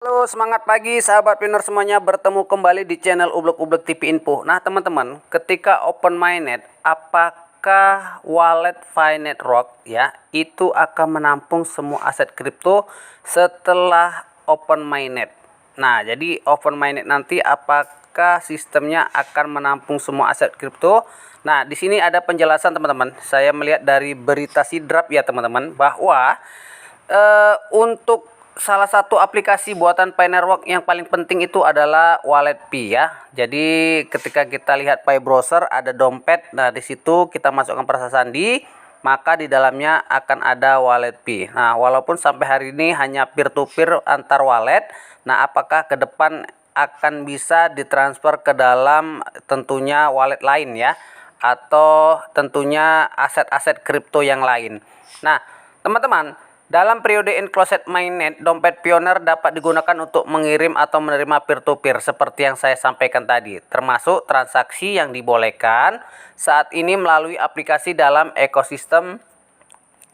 Halo, semangat pagi sahabat pinner semuanya, bertemu kembali di channel Ublek-Ublek TV Info. Nah teman-teman, ketika open mainnet, apakah wallet Finet Rock ya itu akan menampung semua aset kripto setelah open mainnet? Nah, jadi open mainnet nanti apakah sistemnya akan menampung semua aset kripto? Nah, di sini ada penjelasan teman-teman. Saya melihat dari berita Sidrap ya teman-teman, bahwa untuk salah satu aplikasi buatan Finerwalk yang paling penting itu adalah Wallet Pi ya. Jadi ketika kita lihat Pi browser ada dompet. Nah, di situ kita masukkan perasa sandi, maka di dalamnya akan ada Wallet Pi. Nah, walaupun sampai hari ini hanya peer to peer antar wallet. Nah, apakah ke depan akan bisa ditransfer ke dalam tentunya wallet lain ya, atau tentunya aset-aset kripto yang lain. Nah, teman-teman, dalam periode enclosed mainnet, dompet pioner dapat digunakan untuk mengirim atau menerima peer-to-peer seperti yang saya sampaikan tadi, termasuk transaksi yang dibolehkan saat ini melalui aplikasi dalam ekosistem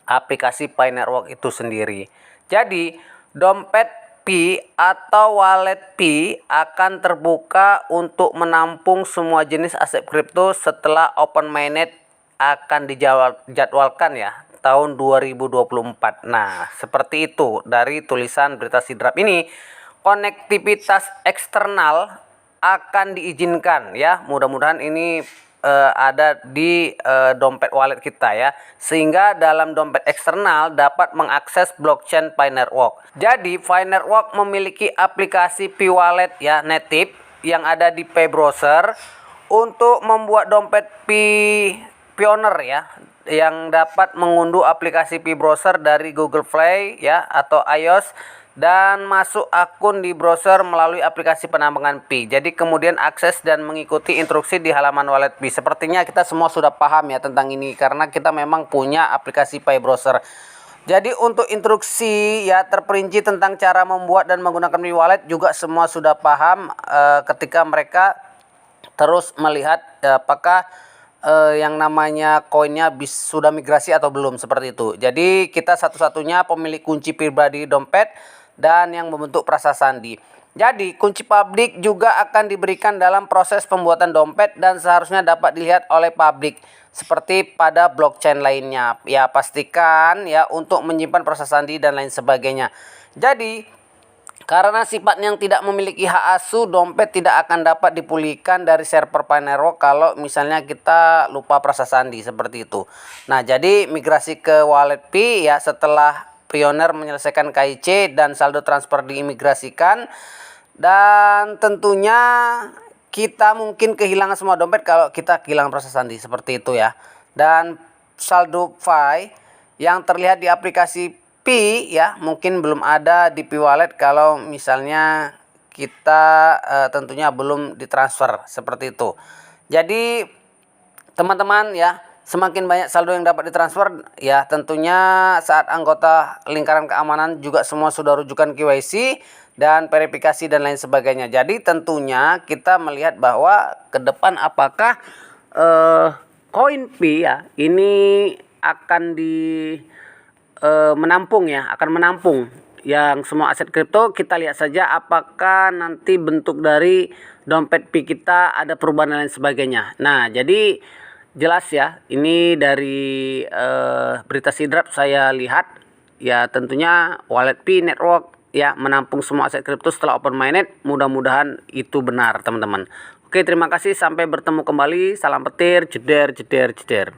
aplikasi Finerwalk itu sendiri. Jadi, dompet Pi atau wallet Pi akan terbuka untuk menampung semua jenis aset kripto setelah open mainnet akan dijadwalkan ya tahun 2024. Nah, seperti itu dari tulisan berita Sidrap ini. Konektivitas eksternal akan diizinkan ya. Mudah-mudahan ini ada di dompet wallet kita ya, sehingga dalam dompet eksternal dapat mengakses blockchain Finerwalk. Jadi Finerwalk memiliki aplikasi Pi Wallet ya native yang ada di Pi browser untuk membuat dompet Pi pioner ya, yang dapat mengunduh aplikasi Pi browser dari Google Play ya atau iOS dan masuk akun di browser melalui aplikasi penambangan Pi. Jadi kemudian akses dan mengikuti instruksi di halaman wallet Pi. Sepertinya kita semua sudah paham ya tentang ini karena kita memang punya aplikasi Pi browser. Jadi untuk instruksi ya terperinci tentang cara membuat dan menggunakan Pi wallet juga semua sudah paham ketika mereka terus melihat apakah yang namanya koinnya sudah migrasi atau belum, seperti itu. Jadi kita satu-satunya pemilik kunci pribadi dompet dan yang membentuk perasa sandi. Jadi kunci publik juga akan diberikan dalam proses pembuatan dompet dan seharusnya dapat dilihat oleh publik seperti pada blockchain lainnya. Ya pastikan ya untuk menyimpan perasa sandi dan lain sebagainya. Jadi karena sifat yang tidak memiliki hak asuh, dompet tidak akan dapat dipulihkan dari server Finerwalk kalau misalnya kita lupa perasa sandi seperti itu. Nah, jadi migrasi ke wallet Pi ya setelah pioner menyelesaikan KIC dan saldo transfer diimigrasikan, dan tentunya kita mungkin kehilangan semua dompet kalau kita kehilangan perasa sandi seperti itu ya. Dan saldo Fi yang terlihat di aplikasi Pi ya mungkin belum ada di Pi Wallet kalau misalnya kita tentunya belum ditransfer seperti itu. Jadi teman-teman ya, semakin banyak saldo yang dapat ditransfer ya tentunya saat anggota lingkaran keamanan juga semua sudah rujukan KYC dan verifikasi dan lain sebagainya. Jadi tentunya kita melihat bahwa ke depan apakah koin Pi ya ini akan menampung ya, akan menampung yang semua aset kripto. Kita lihat saja apakah nanti bentuk dari dompet Pi kita ada perubahan dan lain sebagainya. Nah, jadi jelas ya, ini dari berita Sidrap saya lihat ya tentunya wallet Pi network ya menampung semua aset kripto setelah open mainnet. Mudah-mudahan itu benar teman-teman. Oke, terima kasih, sampai bertemu kembali. Salam petir, jeder jeder jeder.